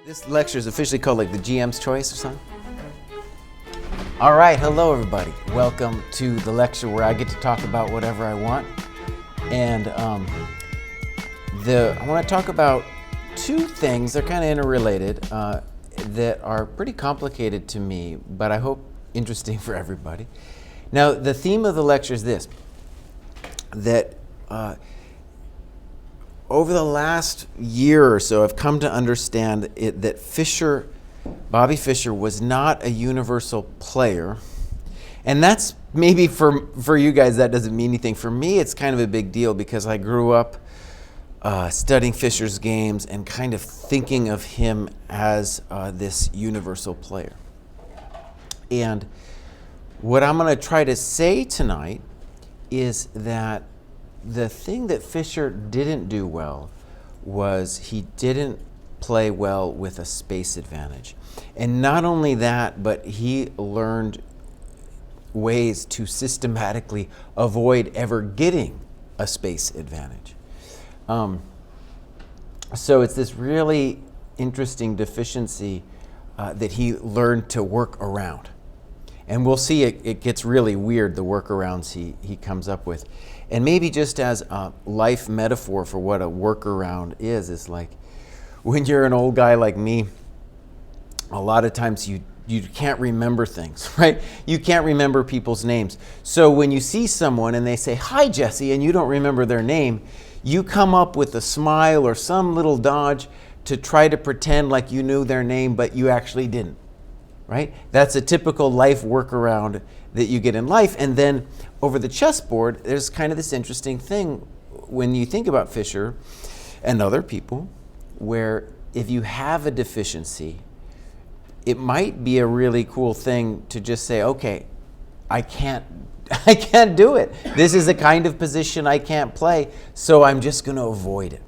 This lecture is officially called like the GM's Choice or something. All right, hello everybody. Welcome to the lecture where I get to talk about whatever I want. And I want to talk about two things. They're kind of interrelated that are pretty complicated to me, but I hope interesting for everybody. Now, the theme of the lecture is this, that over the last year or so, I've come to understand that Bobby Fischer was not a universal player. And that's maybe for you guys, that doesn't mean anything. For me, it's kind of a big deal because I grew up studying Fischer's games and kind of thinking of him as this universal player. And what I'm going to try to say tonight is that the thing that Fischer didn't do well was he didn't play well with a space advantage. And not only that, but he learned ways to systematically avoid ever getting a space advantage. So it's this really interesting deficiency that he learned to work around. And we'll see it gets really weird, the workarounds he comes up with. And maybe just as a life metaphor for what a workaround is like when you're an old guy like me, a lot of times you can't remember things, right? You can't remember people's names. So when you see someone and they say, "Hi, Jesse," and you don't remember their name, you come up with a smile or some little dodge to try to pretend like you knew their name, but you actually didn't. Right? That's a typical life workaround that you get in life. And then over the chessboard, there's kind of this interesting thing when you think about Fischer and other people, where if you have a deficiency, it might be a really cool thing to just say, okay, I can't do it. This is the kind of position I can't play, so I'm just going to avoid it.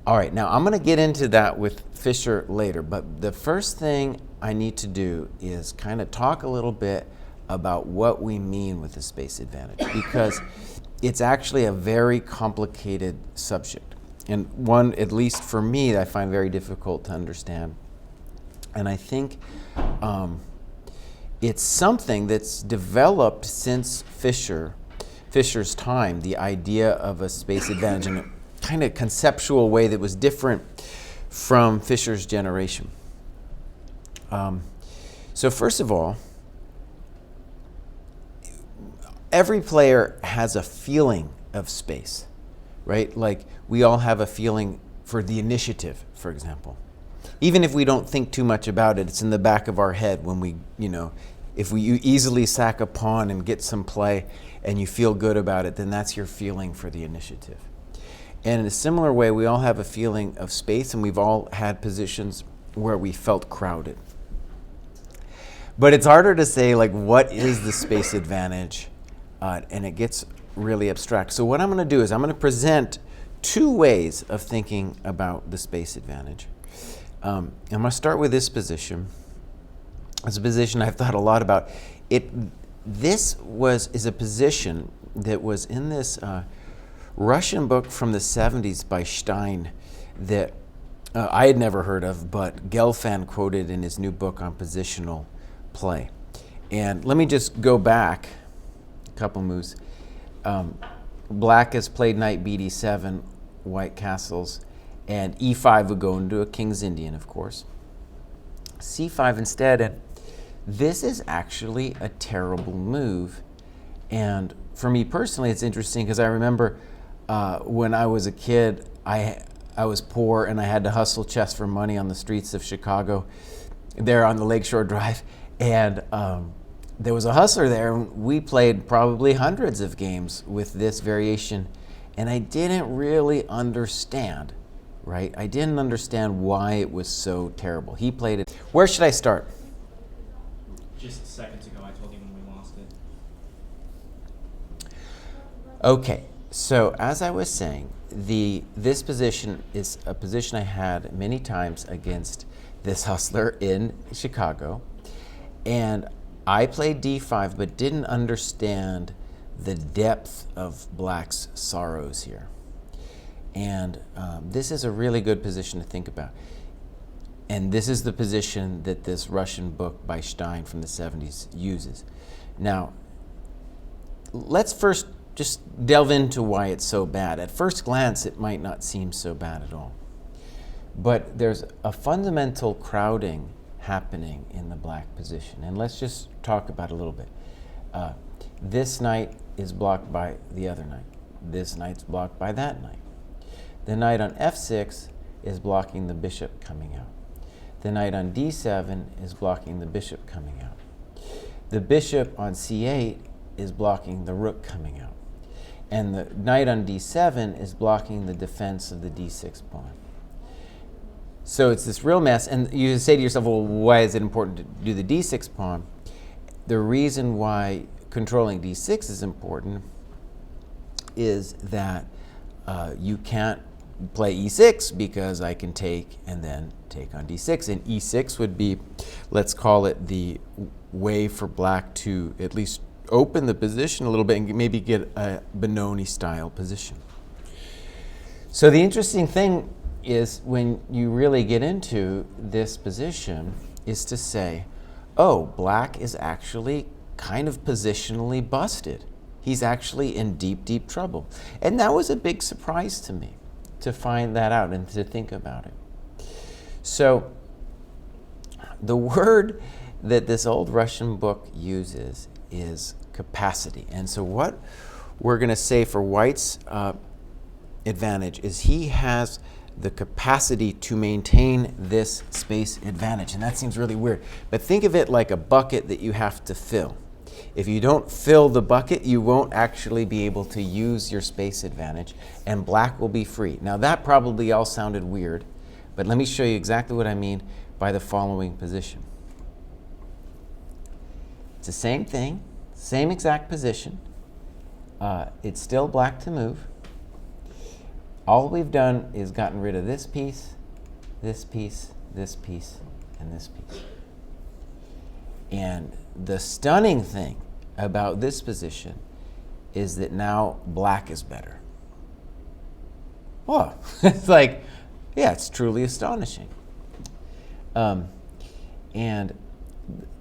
All right, now I'm going to get into that with Fischer later, but the first thing I need to do is kind of talk a little bit about what we mean with the space advantage, because it's actually a very complicated subject, and one, at least for me, that I find very difficult to understand. And I think it's something that's developed since Fischer's time, the idea of a space advantage in a kind of conceptual way that was different from Fischer's generation. So first of all, every player has a feeling of space, right? Like we all have a feeling for the initiative, for example. Even if we don't think too much about it, it's in the back of our head when we, if you easily sack a pawn and get some play and you feel good about it, then that's your feeling for the initiative. And in a similar way, we all have a feeling of space, and we've all had positions where we felt crowded. But it's harder to say, like, what is the space advantage? And it gets really abstract. So what I'm going to do is I'm going to present two ways of thinking about the space advantage. I'm going to start with this position. It's a position I've thought a lot about. This is a position that was in this Russian book from the 70s by Stein that I had never heard of, but Gelfand quoted in his new book on positional play. And let me just go back a couple moves. Black has played knight bd7, white castles, and e5 would go into a king's Indian, of course. c5 instead, and this is actually a terrible move. And for me personally, it's interesting because I remember when I was a kid, I was poor and I had to hustle chess for money on the streets of Chicago, there on the Lakeshore Drive. And there was a hustler there, and we played probably hundreds of games with this variation. And I didn't really understand, right? I didn't understand why it was so terrible. He played it. Where should I start? Just seconds ago, I told you when we lost it. Okay, so as I was saying, this position is a position I had many times against this hustler in Chicago. And I played d5, but didn't understand the depth of Black's sorrows here. And this is a really good position to think about. And this is the position that this Russian book by Stein from the 70s uses. Now, let's first just delve into why it's so bad. At first glance, it might not seem so bad at all. But there's a fundamental crowding happening in the black position. And let's just talk about it a little bit. This knight is blocked by the other knight. This knight's blocked by that knight. The knight on f6 is blocking the bishop coming out. The knight on d7 is blocking the bishop coming out. The bishop on c8 is blocking the rook coming out. And the knight on d7 is blocking the defense of the d6 pawn. So it's this real mess. And you say to yourself, well, why is it important to do the d6 pawn? The reason why controlling d6 is important is that you can't play e6 because I can take and then take on d6. And e6 would be, let's call it the way for black to at least open the position a little bit and maybe get a Benoni style position. So the interesting thing is when you really get into this position is to say, oh, black is actually kind of positionally busted. He's actually in deep, deep trouble. And that was a big surprise to me to find that out and to think about it. So the word that this old Russian book uses is capacity. And so what we're going to say for White's advantage is he has the capacity to maintain this space advantage. And that seems really weird. But think of it like a bucket that you have to fill. If you don't fill the bucket, you won't actually be able to use your space advantage, and black will be free. Now that probably all sounded weird, but let me show you exactly what I mean by the following position. It's the same thing, same exact position. It's still black to move. All we've done is gotten rid of this piece, this piece, this piece, and this piece. And the stunning thing about this position is that now black is better. Whoa, it's like, yeah, it's truly astonishing. And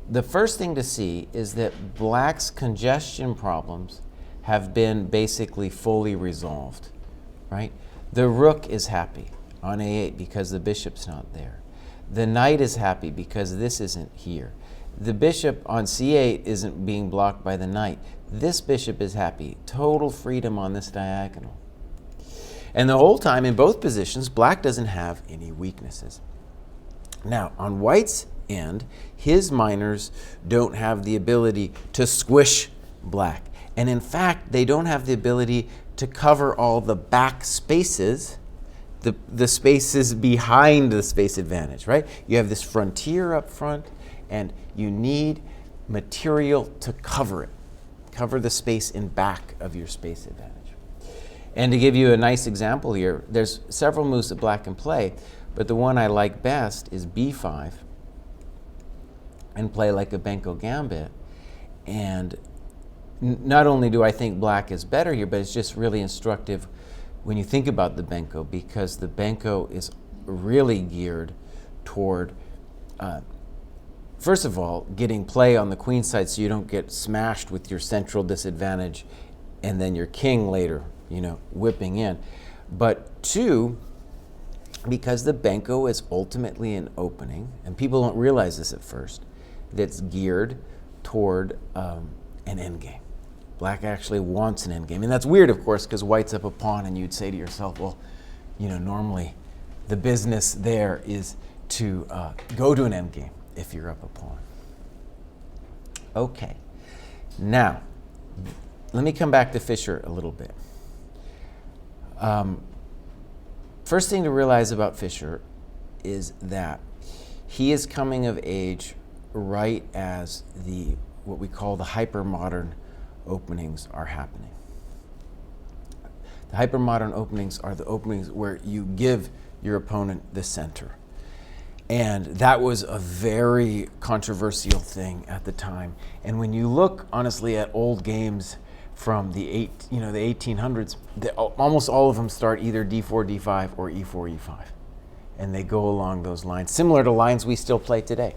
the first thing to see is that black's congestion problems have been basically fully resolved, right? The rook is happy on a8 because the bishop's not there. The knight is happy because this isn't here. The bishop on c8 isn't being blocked by the knight. This bishop is happy. Total freedom on this diagonal. And the whole time in both positions, black doesn't have any weaknesses. Now, on White's end, his minors don't have the ability to squish black. And in fact, they don't have the ability to cover all the back spaces, the spaces behind the space advantage, right? You have this frontier up front, and you need material to cover it. Cover the space in back of your space advantage. And to give you a nice example here, there's several moves that black can play, but the one I like best is b5 and play like a Benko gambit. And not only do I think black is better here, but it's just really instructive when you think about the Benko, because the Benko is really geared toward first of all, getting play on the queen side so you don't get smashed with your central disadvantage and then your king later, whipping in. But two, because the Benko is ultimately an opening, and people don't realize this at first, that's geared toward an endgame. Black actually wants an endgame. And that's weird, of course, because White's up a pawn, and you'd say to yourself, well, normally the business there is to go to an endgame if you're up a pawn. Okay, now let me come back to Fischer a little bit. First thing to realize about Fischer is that he is coming of age right as what we call the hypermodern openings are happening. The hypermodern openings are the openings where you give your opponent the center. And that was a very controversial thing at the time. And when you look, honestly, at old games from the 1800s, almost all of them start either d4, d5, or e4, e5. and they go along those lines, similar to lines we still play today.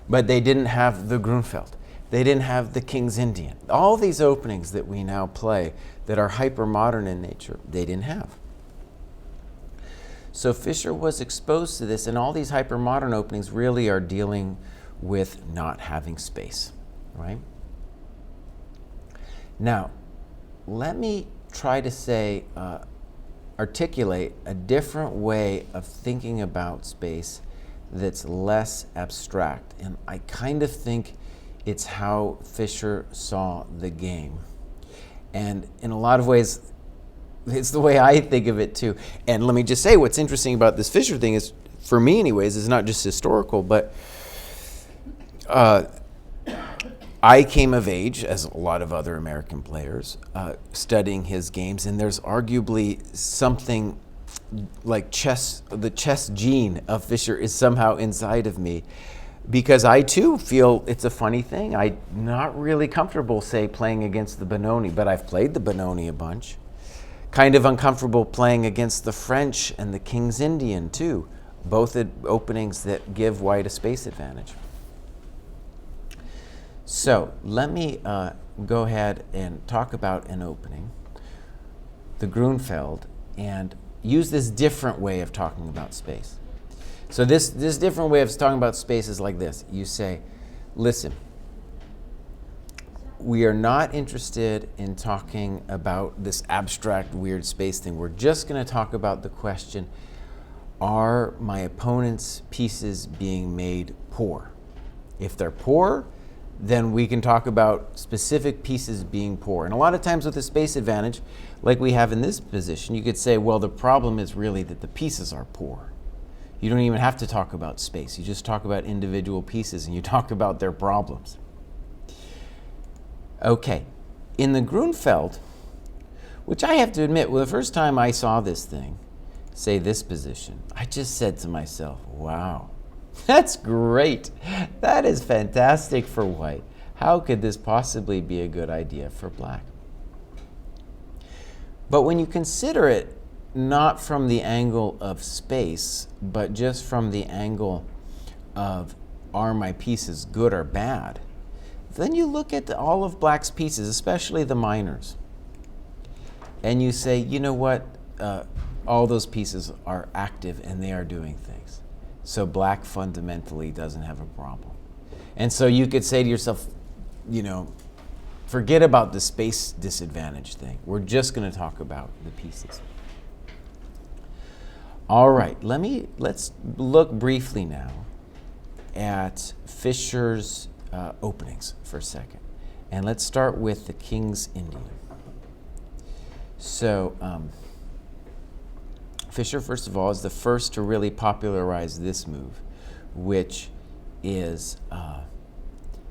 But they didn't have the Grunfeld. They didn't have the King's Indian. All these openings that we now play that are hyper-modern in nature, they didn't have. So Fischer was exposed to this, and all these hyper-modern openings really are dealing with not having space, right? Now, let me try to articulate a different way of thinking about space that's less abstract. And I kind of think it's how Fischer saw the game. And in a lot of ways, it's the way I think of it too. And let me just say, what's interesting about this Fischer thing is, for me anyways, is not just historical, but I came of age, as a lot of other American players, studying his games, and there's arguably something like the chess gene of Fischer is somehow inside of me, because I too feel it's a funny thing. I'm not really comfortable, say, playing against the Benoni, but I've played the Benoni a bunch. Kind of uncomfortable playing against the French and the King's Indian too, both openings that give white a space advantage. So let me go ahead and talk about an opening, the Grunfeld, and use this different way of talking about space. So this different way of talking about space is like this. You say, listen, we are not interested in talking about this abstract, weird space thing. We're just going to talk about the question, are my opponent's pieces being made poor? If they're poor, then we can talk about specific pieces being poor. And a lot of times with a space advantage, like we have in this position, you could say, well, the problem is really that the pieces are poor. You don't even have to talk about space. You just talk about individual pieces and you talk about their problems. Okay, in the Grunfeld, which I have to admit, well, the first time I saw this thing, say this position, I just said to myself, wow, that's great. That is fantastic for white. How could this possibly be a good idea for black? But when you consider it not from the angle of space, but just from the angle of, are my pieces good or bad? Then you look at all of black's pieces, especially the minors, and you say, you know what? All those pieces are active and they are doing things. So black fundamentally doesn't have a problem. And so you could say to yourself, you know, forget about the space disadvantage thing. We're just going to talk about the pieces. All right, let's look briefly now at Fischer's openings for a second. And let's start with the King's Indian. So Fischer, first of all, is the first to really popularize this move, which is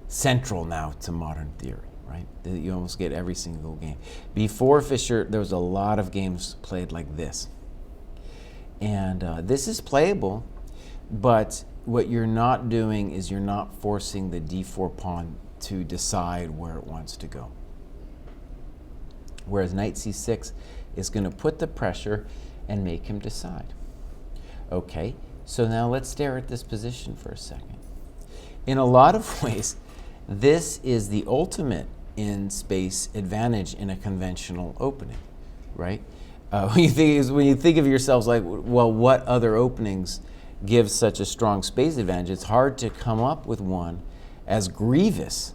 central now to modern theory, right? You almost get every single game. Before Fischer, there was a lot of games played like this. And this is playable, but what you're not doing is you're not forcing the d4 pawn to decide where it wants to go. Whereas knight c6 is going to put the pressure and make him decide. Okay, so now let's stare at this position for a second. In a lot of ways, this is the ultimate in space advantage in a conventional opening, right? When you think of yourselves like, well, what other openings give such a strong space advantage? It's hard to come up with one as grievous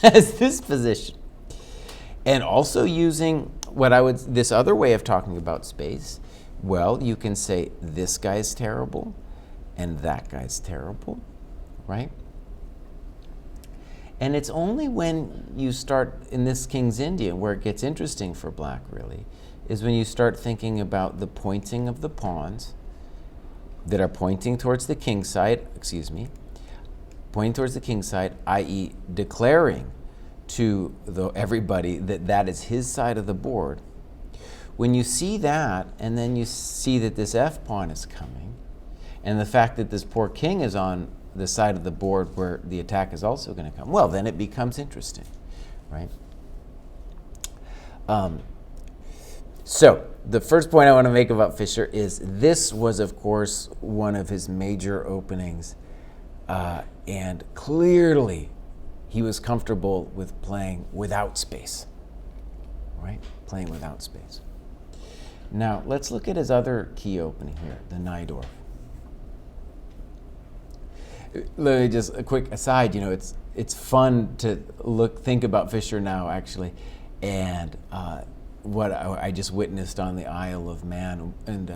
as this position. And also using this other way of talking about space, well, you can say this guy's terrible and that guy's terrible, right? And it's only when you start in this King's Indian where it gets interesting for black, really, is when you start thinking about the pointing of the pawns that are pointing towards the king side, pointing towards the king side, i.e. declaring to everybody that that is his side of the board. When you see that, and then you see that this f pawn is coming, and the fact that this poor king is on the side of the board where the attack is also going to come, well, then it becomes interesting, right? So the first point I want to make about Fischer is this was, of course, one of his major openings, and clearly he was comfortable with playing without space, right? Playing without space. Now let's look at his other key opening here, the Najdorf. Let me just a quick aside. It's fun to think about Fischer now, actually, and what I just witnessed on the Isle of Man. And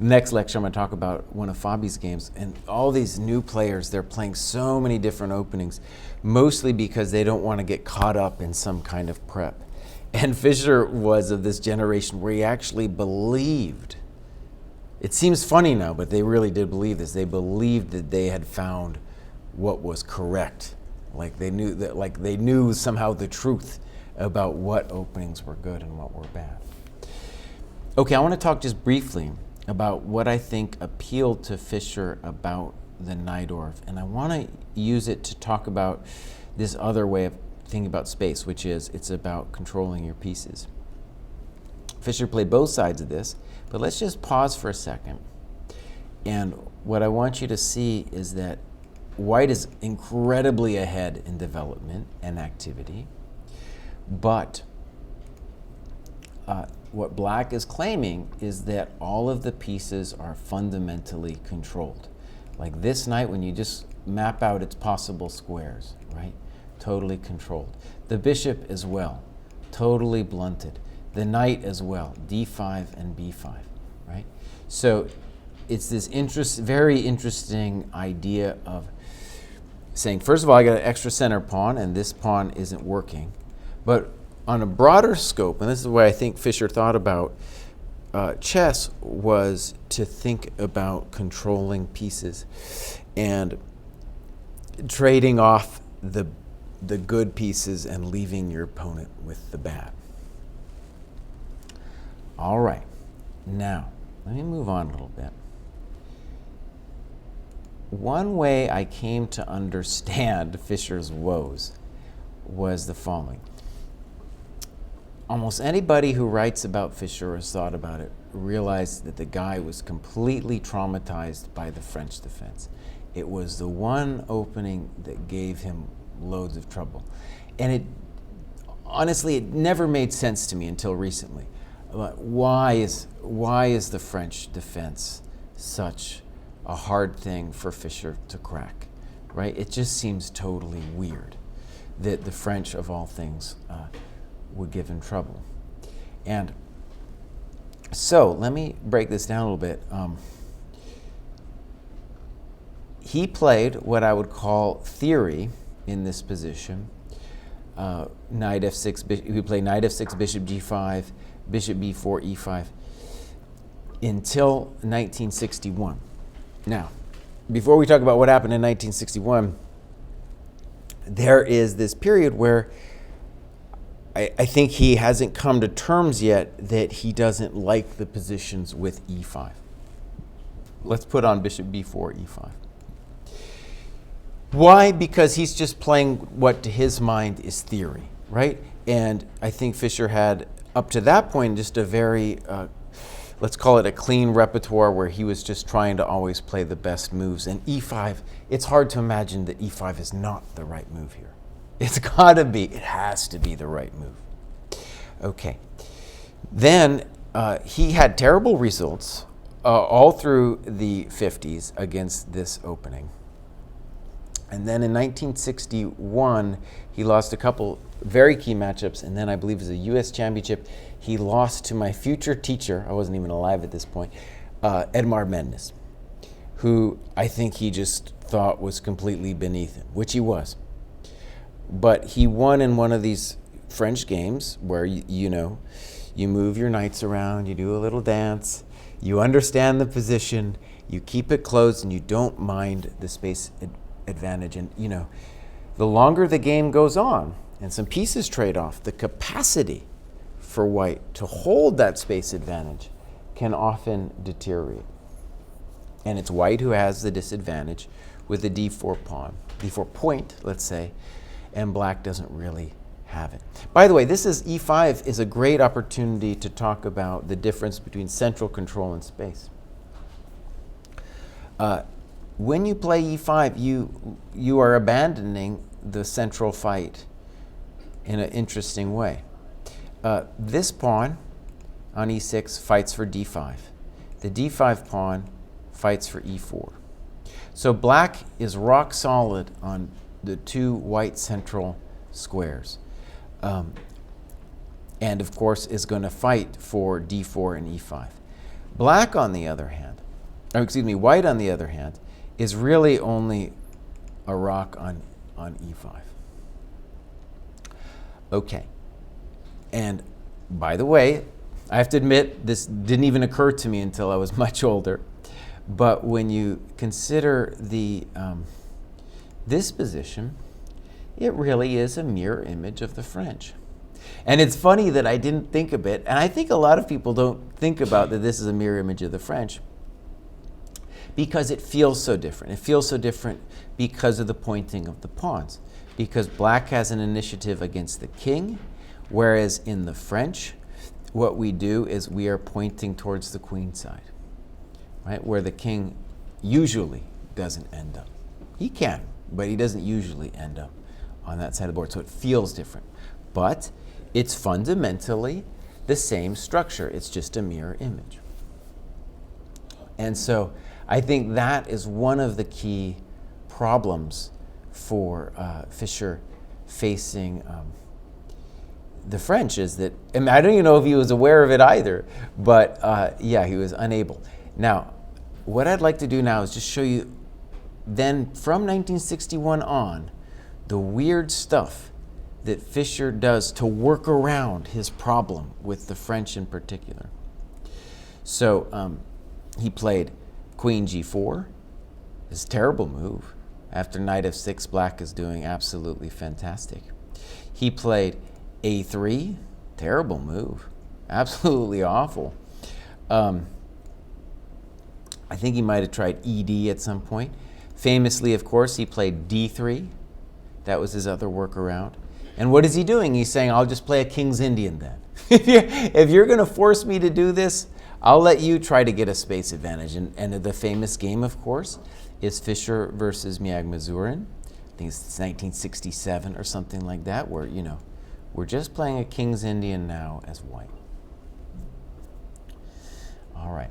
next lecture, I'm going to talk about one of Fabi's games. And all these new players, they're playing so many different openings, mostly because they don't want to get caught up in some kind of prep. And Fischer was of this generation where he actually believed. It seems funny now, but they really did believe this. They believed that they had found what was correct. Like they knew somehow the truth about what openings were good and what were bad. Okay, I want to talk just briefly about what I think appealed to Fischer about the Najdorf, and I want to use it to talk about this other way of thinking about space, which is it's about controlling your pieces. Fischer played both sides of this, but let's just pause for a second. And what I want you to see is that White is incredibly ahead in development and activity, but what Black is claiming is that all of the pieces are fundamentally controlled. Like this knight, when you just map out its possible squares, right? Totally controlled. The bishop as well, totally blunted. The knight as well, d5 and b5, right? So it's this very interesting idea of saying, first of all, I got an extra center pawn, and this pawn isn't working. But on a broader scope, and this is the way I think Fischer thought about chess, was to think about controlling pieces and trading off the good pieces and leaving your opponent with the bad. All right, now let me move on a little bit. One way I came to understand Fischer's woes was the following. Almost anybody who writes about Fischer or has thought about it realized that the guy was completely traumatized by the French defense. It was the one opening that gave him loads of trouble. And honestly, it never made sense to me until recently. Why is the French defense such a hard thing for Fischer to crack, right? It just seems totally weird that the French, of all things, would give him trouble. And so let me break this down a little bit. He played what I would call theory in this position. Knight f6, he played knight f6, bishop g5, bishop b4, e5, until 1961. Now, before we talk about what happened in 1961, there is this period where I think he hasn't come to terms yet that he doesn't like the positions with e5. Let's put on bishop b4, e5. Why? Because he's just playing what to his mind is theory, right? And I think Fischer had, up to that point, just a very, let's call it a clean repertoire where he was just trying to always play the best moves. And e5, it's hard to imagine that e5 is not the right move here. It's gotta be, it has to be the right move. Okay. Then he had terrible results all through the 50s against this opening. And then in 1961, he lost a couple very key matchups, and then I believe it was a U.S. championship, he lost to my future teacher, I wasn't even alive at this point, Edmar Mendes, who I think he just thought was completely beneath him, which he was. But he won in one of these French games where, you move your knights around, you do a little dance, you understand the position, you keep it closed, and you don't mind the space advantage. And, the longer the game goes on and some pieces trade off, the capacity for White to hold that space advantage can often deteriorate. And it's White who has the disadvantage with the d4 pawn, d4 point, let's say, and Black doesn't really have it. By the way, this is e5 is a great opportunity to talk about the difference between central control and space. When you play e5, you are abandoning the central fight in an interesting way. This pawn on e6 fights for d5. The d5 pawn fights for e4. So black is rock solid on the two white central squares. And of course is going to fight for d4 and e5. Black on the other hand, white on the other hand, is really only a rock on e5. Okay. And by the way, I have to admit, this didn't even occur to me until I was much older. But when you consider this position, it really is a mirror image of the French. And it's funny that I didn't think of it, and I think a lot of people don't think about that this is a mirror image of the French, because it feels so different. It feels so different because of the pointing of the pawns. Because black has an initiative against the king, whereas in the French, what we do is we are pointing towards the queen side, right? Where the king usually doesn't end up. He can, but he doesn't usually end up on that side of the board. So it feels different. But it's fundamentally the same structure. It's just a mirror image. And so I think that is one of the key problems for Fischer facing the French, is that, and I don't even know if he was aware of it either, but yeah, he was unable. Now, what I'd like to do now is just show you then from 1961 on, the weird stuff that Fischer does to work around his problem with the French in particular. So he played Queen G4, this terrible move. After knight f6, black is doing absolutely fantastic. He played A3, terrible move, absolutely awful. I think he might have tried ED at some point. Famously, of course, he played D3. That was his other workaround. And what is he doing? He's saying, I'll just play a King's Indian then. If you're going to force me to do this, I'll let you try to get a space advantage. And the famous game, of course, is Fischer versus Miag-Mazurin. I think it's 1967 or something like that, where, you know, we're just playing a King's Indian now as white. All right.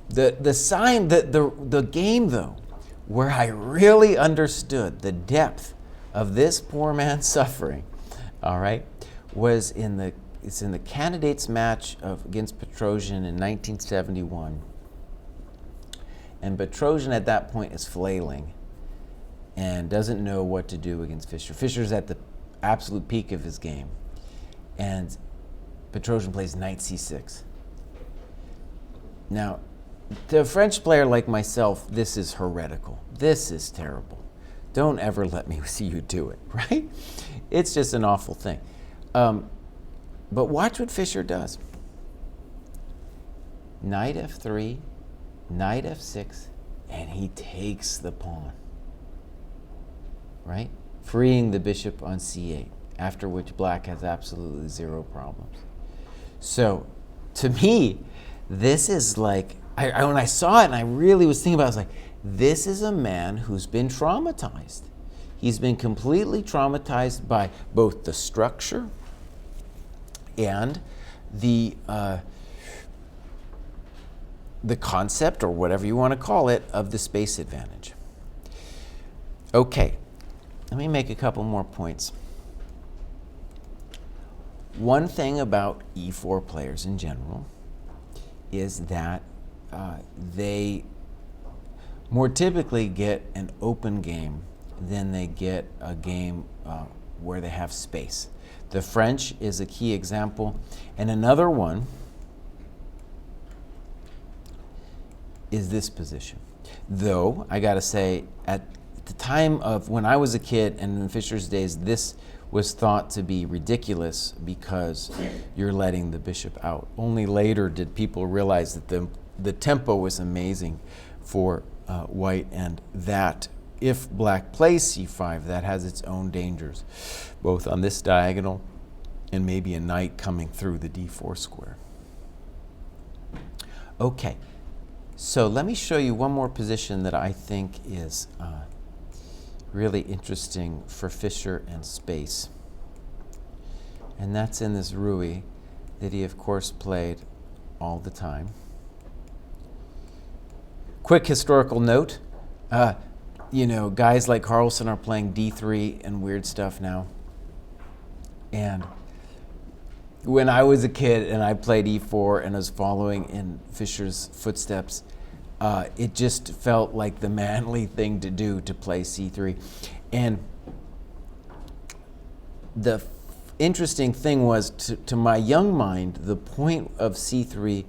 The game, though, where I really understood the depth of this poor man's suffering, all right, was it's in the candidates match against Petrosian in 1971. And Petrosian at that point is flailing and doesn't know what to do against Fischer. Fischer's at the absolute peak of his game. And Petrosian plays knight c6. Now, to a French player like myself, this is heretical. This is terrible. Don't ever let me see you do it, right? It's just an awful thing. But watch what Fischer does. Knight f3, knight f6, and he takes the pawn, right? Freeing the bishop on c8, after which black has absolutely zero problems. So, to me, this is like, when I saw it and I really was thinking about it, I was like, this is a man who's been traumatized. He's been completely traumatized by both the structure and the concept, or whatever you want to call it, of the space advantage. Okay, let me make a couple more points. One thing about e4 players in general is that they more typically get an open game than they get a game where they have space. The French is a key example, and another one is this position. Though, I gotta say, at the time of when I was a kid and in Fischer's days, this was thought to be ridiculous because you're letting the bishop out. Only later did people realize that the tempo was amazing for white, and that if black plays c5, that has its own dangers, both on this diagonal and maybe a knight coming through the d4 square. Okay, so let me show you one more position that I think is really interesting for Fischer and space. And that's in this Rui that he, of course, played all the time. Quick historical note, you know, guys like Carlsen are playing d3 and weird stuff now. And when I was a kid and I played e4 and was following in Fischer's footsteps, it just felt like the manly thing to do to play c3. And the interesting thing was, to my young mind, the point of c3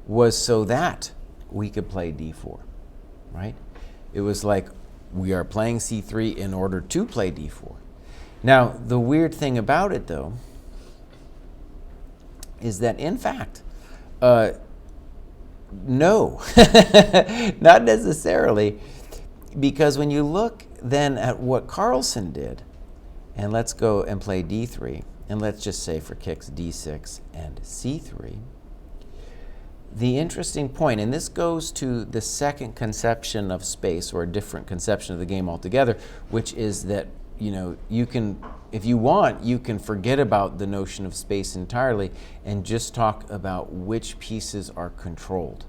was so that we could play d4, right? It was like we are playing c3 in order to play d4. Now, the weird thing about it, though, is that, in fact, no, not necessarily, because when you look then at what Carlsen did, and let's go and play d3, and let's just say for kicks d6 and c3, the interesting point, and this goes to the second conception of space, or a different conception of the game altogether, which is that, you know, you can, if you want, you can forget about the notion of space entirely and just talk about which pieces are controlled,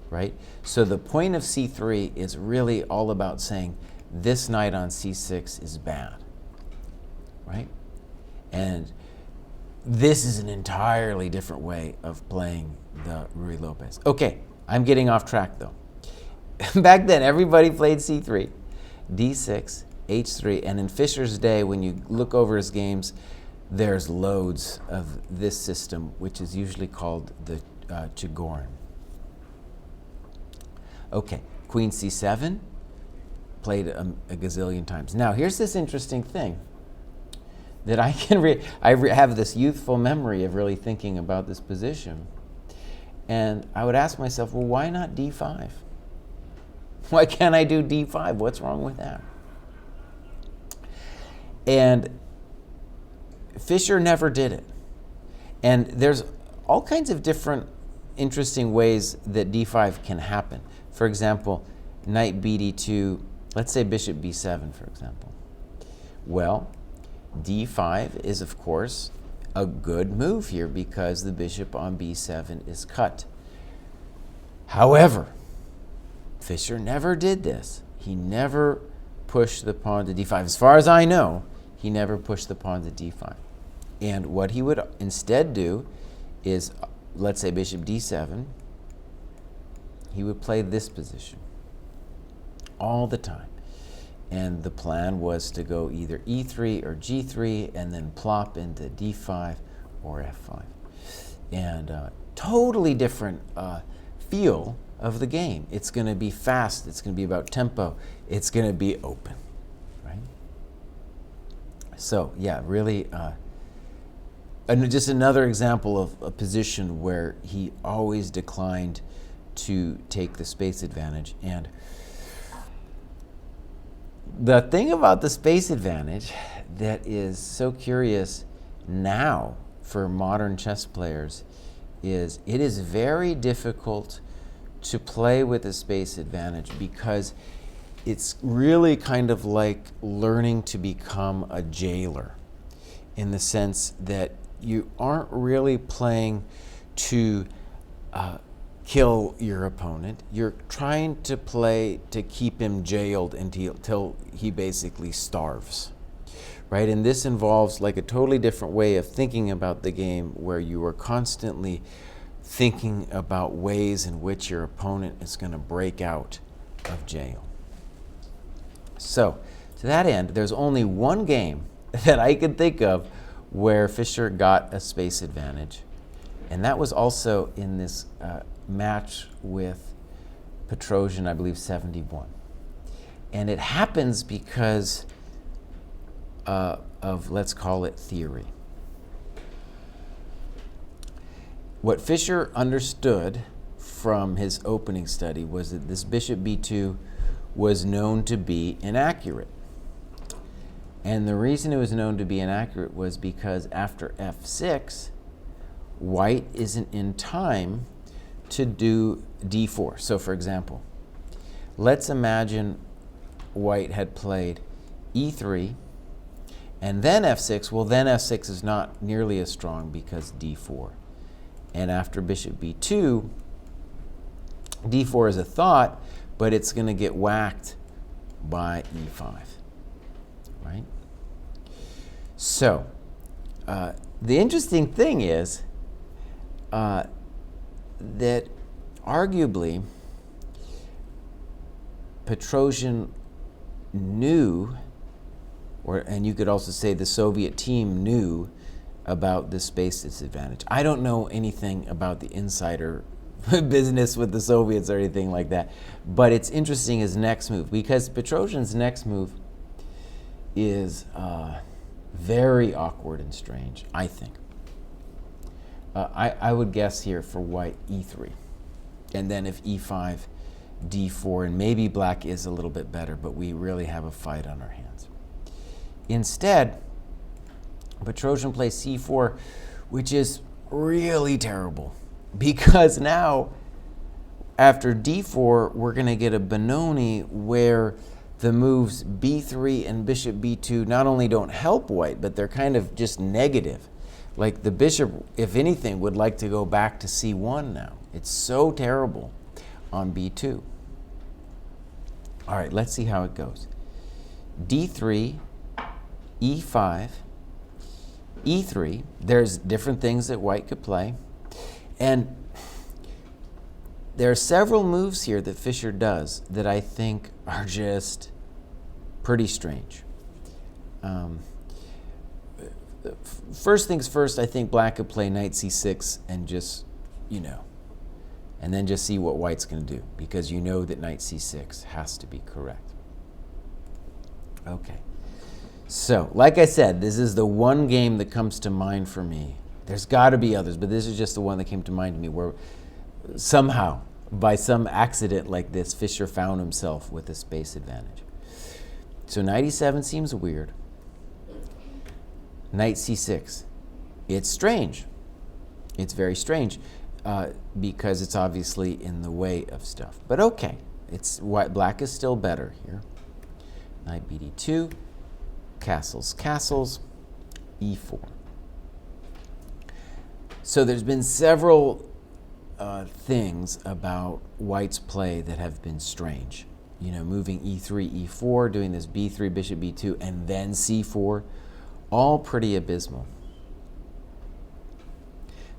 right? So the point of c3 is really all about saying this knight on c6 is bad, right? And this is an entirely different way of playing the Ruy Lopez. Okay, I'm getting off track though. Back then, everybody played c3, d6, h3, and in Fischer's day, when you look over his games, there's loads of this system, which is usually called the Tigran. Okay, queen c7, played a gazillion times. Now, here's this interesting thing that I can have this youthful memory of really thinking about this position. And I would ask myself, well, why not d5? Why can't I do d5? What's wrong with that? And Fischer never did it. And there's all kinds of different interesting ways that d5 can happen. For example, knight bd2, let's say bishop b7, for example. Well, d5 is, of course, a good move here because the bishop on b7 is cut. However, Fischer never did this. He never pushed the pawn to d5. As far as I know, he never pushed the pawn to d5. And what he would instead do is, let's say bishop d7, he would play this position all the time. And the plan was to go either e3 or g3 and then plop into d5 or f5. And totally different feel of the game. It's going to be fast. It's going to be about tempo. It's going to be open, right? So, yeah, really and just another example of a position where he always declined to take the space advantage. And the thing about the space advantage that is so curious now for modern chess players is it is very difficult to play with a space advantage because it's really kind of like learning to become a jailer, in the sense that you aren't really playing to kill your opponent. You're trying to play to keep him jailed until he basically starves, right? And this involves like a totally different way of thinking about the game, where you are constantly thinking about ways in which your opponent is going to break out of jail. So, to that end, there's only one game that I can think of where Fischer got a space advantage, and that was also in this match with Petrosian, I believe 71. And it happens because of, let's call it, theory. What Fischer understood from his opening study was that this bishop b2 was known to be inaccurate. And the reason it was known to be inaccurate was because after f6, white isn't in time to do d4. So for example, let's imagine white had played e3 and then f6. Well, then f6 is not nearly as strong because d4. And after bishop b2, d4 is a thought, but it's going to get whacked by e5, right? So the interesting thing is that arguably Petrosian knew, and you could also say the Soviet team knew about the space disadvantage. I don't know anything about the insider business with the Soviets or anything like that, but it's interesting his next move, because Petrosian's next move is very awkward and strange, I think. I would guess here for white e3, and then if e5, d4, and maybe black is a little bit better, but we really have a fight on our hands. Instead, Petrosian plays c4, which is really terrible, because now after d4 we're going to get a Benoni where the moves b3 and bishop b2 not only don't help white, but they're kind of just negative. Like the bishop, if anything, would like to go back to c1 now. It's so terrible on b2. All right, let's see how it goes. d3, e5, e3. There's different things that white could play. And there are several moves here that Fischer does that I think are just pretty strange. First things first, I think black could play knight c6 and just, and then just see what white's going to do, because you know that knight c6 has to be correct. Okay. So, like I said, this is the one game that comes to mind for me. There's got to be others, but this is just the one that came to mind to me where somehow, by some accident like this, Fischer found himself with a space advantage. So knight e7 seems weird. Knight c6. It's strange. It's very strange because it's obviously in the way of stuff. But okay, black is still better here. Knight bd2, castles, castles, e4. So there's been several things about white's play that have been strange. Moving e3, e4, doing this b3, bishop b2, and then c4, all pretty abysmal.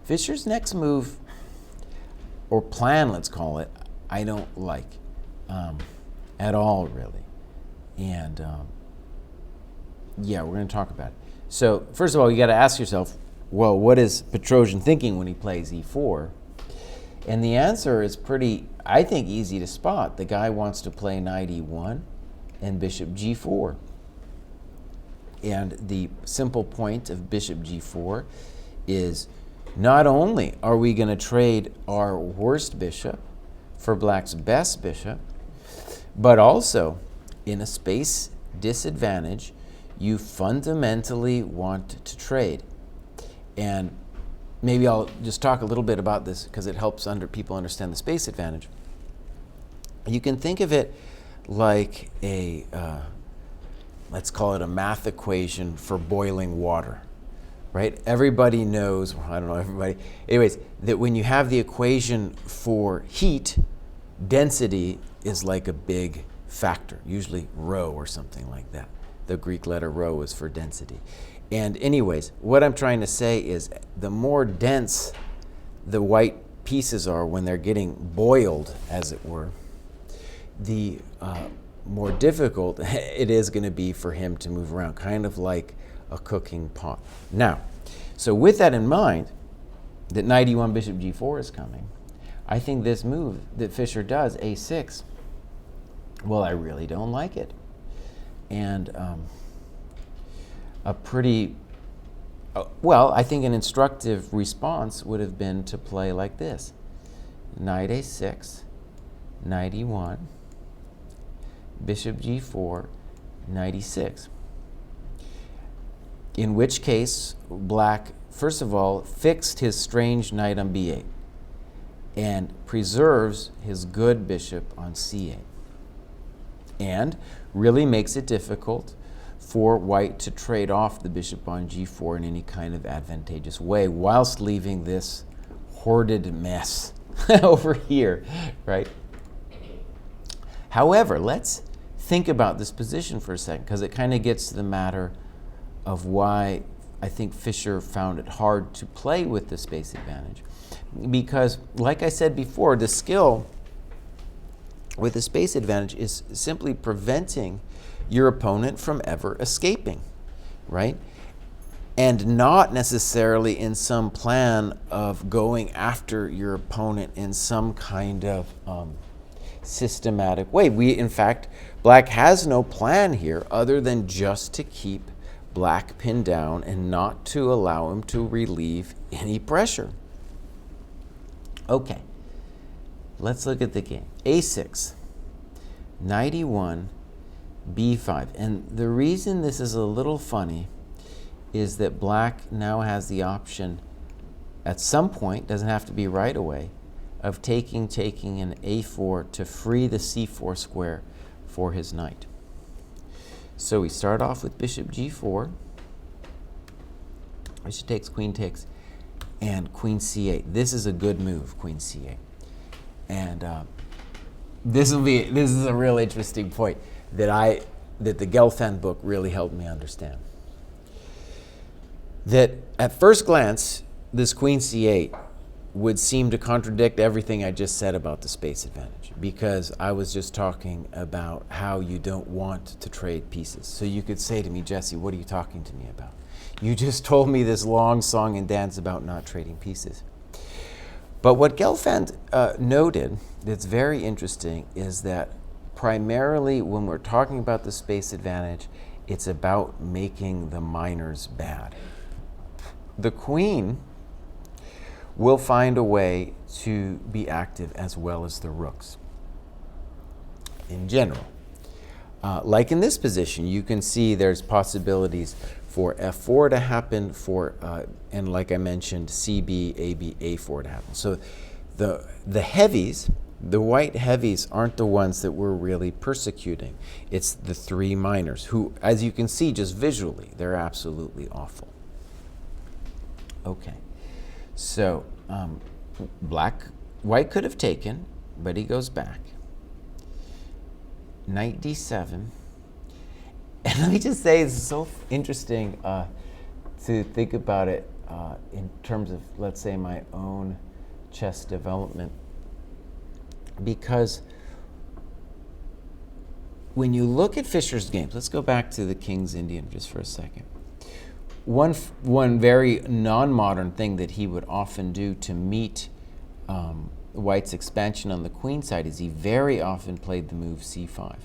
Fischer's next move, or plan, let's call it, I don't like at all, really. And yeah, we're going to talk about it. So first of all, you got to ask yourself, well, what is Petrosian thinking when he plays e4? And the answer is pretty, I think, easy to spot. The guy wants to play knight e1 and bishop g4. And the simple point of bishop g4 is not only are we going to trade our worst bishop for black's best bishop, but also in a space disadvantage, you fundamentally want to trade. And maybe I'll just talk a little bit about this because it helps people understand the space advantage. You can think of it like a, let's call it a math equation for boiling water, right? Everybody knows, well, I don't know everybody, anyways, that when you have the equation for heat, density is like a big factor, usually rho or something like that. The Greek letter rho is for density. And anyways, what I'm trying to say is the more dense the white pieces are when they're getting boiled, as it were, the more difficult it is going to be for him to move around, kind of like a cooking pot. Now, so with that in mind, that knight e1, bishop g4 is coming, I think this move that Fischer does, a6, well, I really don't like it. And a pretty, well, I think an instructive response would have been to play like this. Knight a6, knight e1, bishop g4, knight e6. In which case, black, first of all, fixed his strange knight on b8 and preserves his good bishop on c8. And really makes it difficult for white to trade off the bishop on g4 in any kind of advantageous way, whilst leaving this hoarded mess over here, right? However, let's think about this position for a second, because it kind of gets to the matter of why I think Fischer found it hard to play with the space advantage. Because, like I said before, the skill with the space advantage is simply preventing your opponent from ever escaping, right? And not necessarily in some plan of going after your opponent in some kind of systematic way. In fact, black has no plan here other than just to keep black pinned down and not to allow him to relieve any pressure. Okay, let's look at the game. A6, knight e1, b5. And the reason this is a little funny is that black now has the option at some point, doesn't have to be right away, of taking an a4 to free the c4 square for his knight. So we start off with bishop g4, bishop takes, and queen c8. This is a good move, queen c8. And this is a real interesting point that the Gelfand book really helped me understand. That at first glance, this queen c8 would seem to contradict everything I just said about the space advantage, because I was just talking about how you don't want to trade pieces. So you could say to me, Jesse, what are you talking to me about? You just told me this long song and dance about not trading pieces. But what Gelfand noted that's very interesting is that primarily when we're talking about the space advantage, it's about making the minors bad. The queen will find a way to be active as well as the rooks in general. Like in this position, you can see there's possibilities for f4 to happen, and like I mentioned, cb, ab, a4 to happen. So the heavies, the white heavies, aren't the ones that we're really persecuting. It's the three minors who, as you can see just visually, they're absolutely awful. Okay, so white could have taken, but he goes back. Knight d7. And let me just say, it's so interesting to think about it in terms of, let's say, my own chess development. Because when you look at Fischer's games, let's go back to the King's Indian just for a second. One very non-modern thing that he would often do to meet White's expansion on the queen side is he very often played the move c5.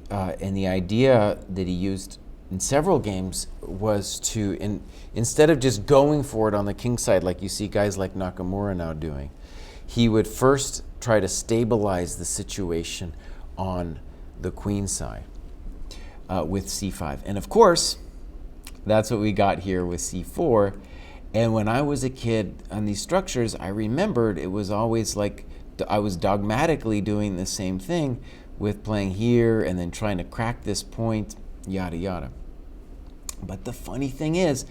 And the idea that he used in several games was to, instead of just going for it on the king side like you see guys like Nakamura now doing, he would first try to stabilize the situation on the queen side with c5. And of course, that's what we got here with c4. And when I was a kid on these structures, I remembered it was always like I was dogmatically doing the same thing with playing here and then trying to crack this point, yada yada. But the funny thing is,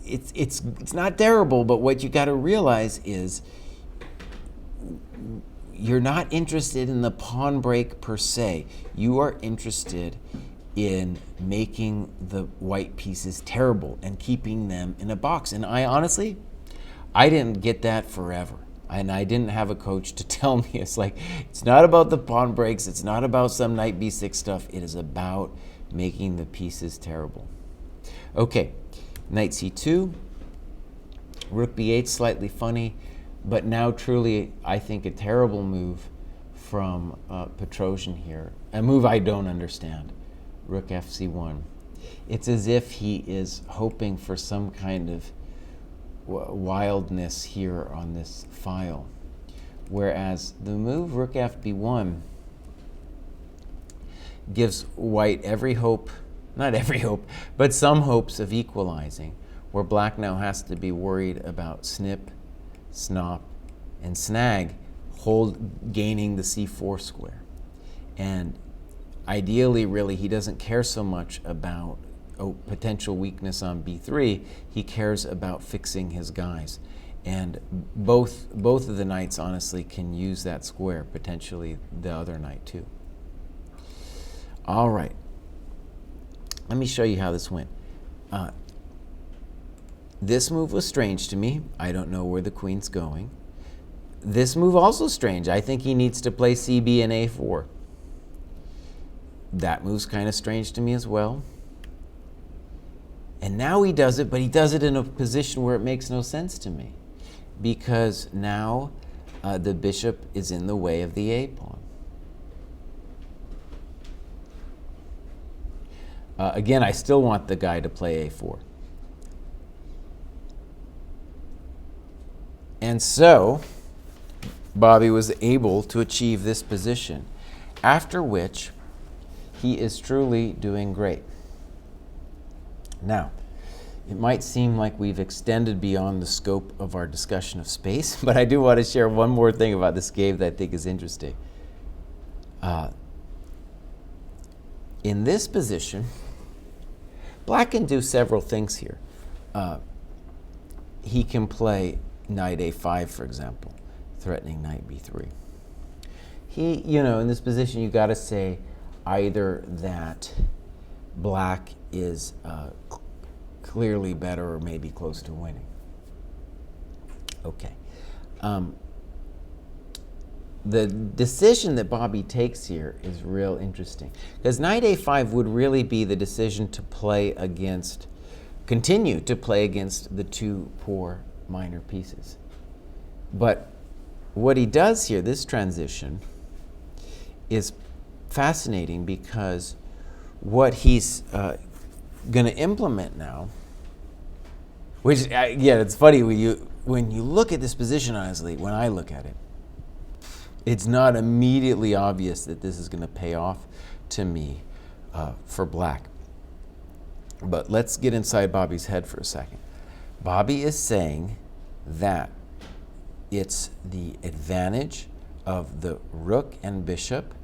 it's not terrible, but what you got to realize is you're not interested in the pawn break per se. You are interested in making the white pieces terrible and keeping them in a box. And I honestly didn't get that forever. And I didn't have a coach to tell me, it's like, it's not about the pawn breaks, it's not about some knight b6 stuff, it is about making the pieces terrible. Okay, knight c2, rook b8, slightly funny, but now truly, I think, a terrible move from Petrosian here, a move I don't understand. Rook fc1. It's as if he is hoping for some kind of wildness here on this file. Whereas the move rook fb1 gives white every hope, not every hope, but some hopes of equalizing, where black now has to be worried about snip, snop, and snag gaining the c4 square. And ideally, really, he doesn't care so much about potential weakness on b3. He cares about fixing his guys. And both of the knights, honestly, can use that square, potentially the other knight too. All right. Let me show you how this went. This move was strange to me. I don't know where the queen's going. This move also strange. I think he needs to play cb and a4. That move's kind of strange to me as well. And now he does it, but he does it in a position where it makes no sense to me, because now the bishop is in the way of the a-pawn. Again, I still want the guy to play a4. And so Bobby was able to achieve this position, after which he is truly doing great. Now, it might seem like we've extended beyond the scope of our discussion of space, but I do want to share one more thing about this game that I think is interesting. In this position, black can do several things here. He can play knight a5, for example, threatening knight b3. In this position, you got to say either that black is clearly better or maybe close to winning. Okay. The decision that Bobby takes here is real interesting, because knight a5 would really be the decision to continue to play against the two poor minor pieces. But what he does here, this transition, is fascinating, because what he's going to implement now, which, yeah, it's funny when you look at this position, honestly, when I look at it, it's not immediately obvious that this is going to pay off to me for black. But let's get inside Bobby's head for a second. Bobby is saying that it's the advantage of the rook and bishop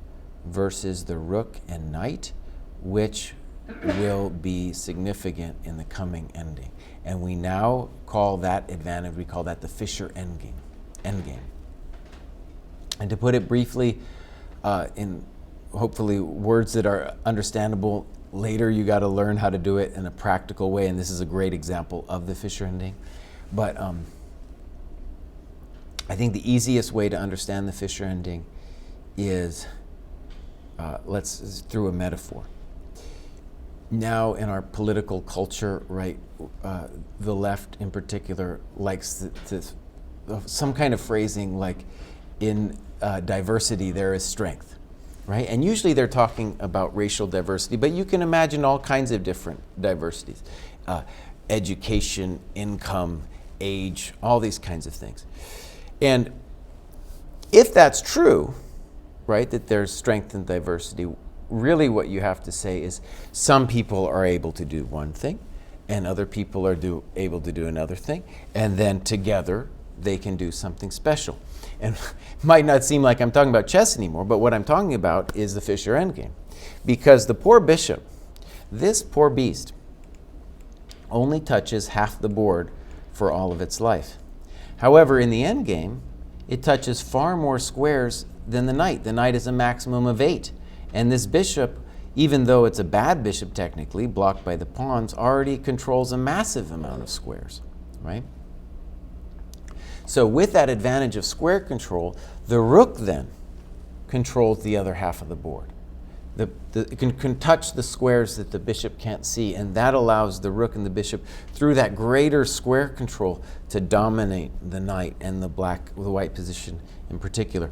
versus the rook and knight, which will be significant in the coming ending. And we now call that advantage, we call that the Fischer endgame. And to put it briefly, in hopefully words that are understandable later, you got to learn how to do it in a practical way, and this is a great example of the Fischer ending. But I think the easiest way to understand the Fischer ending is through a metaphor. Now in our political culture, right, the left in particular likes some kind of phrasing like, in diversity there is strength, right? And usually they're talking about racial diversity, but you can imagine all kinds of different diversities. Education, income, age, all these kinds of things. And if that's true, right, that there's strength in diversity, really what you have to say is some people are able to do one thing and other people are able to do another thing, and then together they can do something special. And it might not seem like I'm talking about chess anymore, but what I'm talking about is the Fischer endgame. Because the poor bishop, this poor beast, only touches half the board for all of its life. However, in the endgame, it touches far more squares than the knight. The knight is a maximum of 8. And this bishop, even though it's a bad bishop technically, blocked by the pawns, already controls a massive amount of squares, right? So with that advantage of square control, the rook then controls the other half of the board. It can touch the squares that the bishop can't see, and that allows the rook and the bishop, through that greater square control, to dominate the knight and the white position in particular.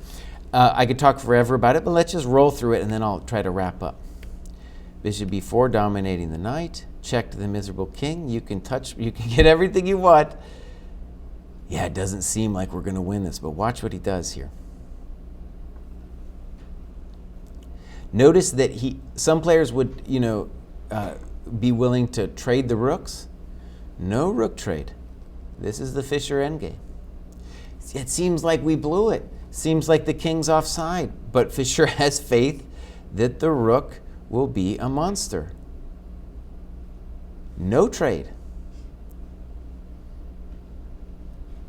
I could talk forever about it, but let's just roll through it and then I'll try to wrap up. Bishop b4 dominating the knight, check to the miserable king. You can get everything you want. yeah, it doesn't seem like we're going to win this, but watch what he does here. Notice that some players would, be willing to trade the rooks. No rook trade. This is the Fischer endgame. It seems like we blew it. Seems like the king's offside, but Fischer has faith that the rook will be a monster. No trade.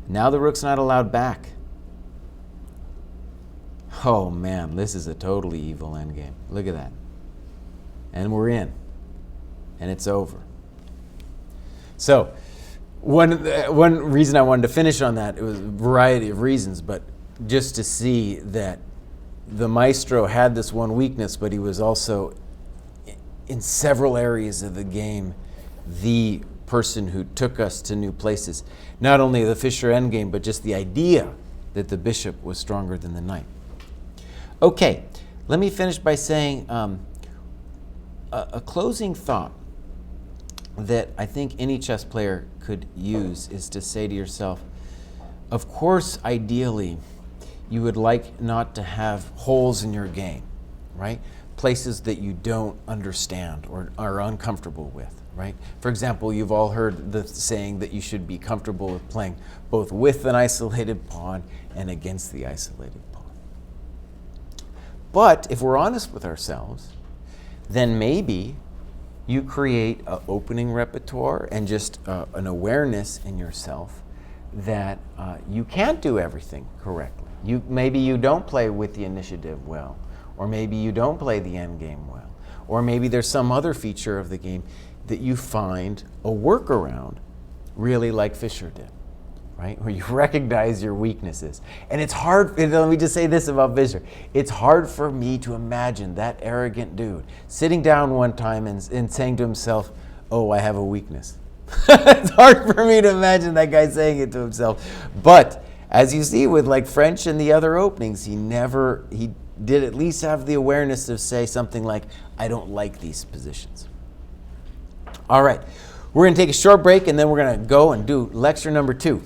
Now the rook's not allowed back. Oh man, this is a totally evil endgame. Look at that. And we're in. And it's over. So, one reason I wanted to finish on that, it was a variety of reasons, but just to see that the maestro had this one weakness, but he was also, in several areas of the game, the person who took us to new places. Not only the Fischer endgame, but just the idea that the bishop was stronger than the knight. Okay, let me finish by saying a closing thought that I think any chess player could use is to say to yourself, of course, ideally, you would like not to have holes in your game, right? Places that you don't understand or are uncomfortable with, right? For example, you've all heard the saying that you should be comfortable with playing both with an isolated pawn and against the isolated pawn. But if we're honest with ourselves, then maybe you create an opening repertoire and just an awareness in yourself that you can't do everything correctly. Maybe you don't play with the initiative well, or maybe you don't play the endgame well, or maybe there's some other feature of the game that you find a workaround, really like Fischer did, right? Where you recognize your weaknesses. And it's hard, let me just say this about Fischer. It's hard for me to imagine that arrogant dude sitting down one time and saying to himself, oh, I have a weakness. It's hard for me to imagine that guy saying it to himself. But as you see with like French and the other openings, he did at least have the awareness to say something like, I don't like these positions. All right, we're going to take a short break and then we're going to go and do lecture number 2.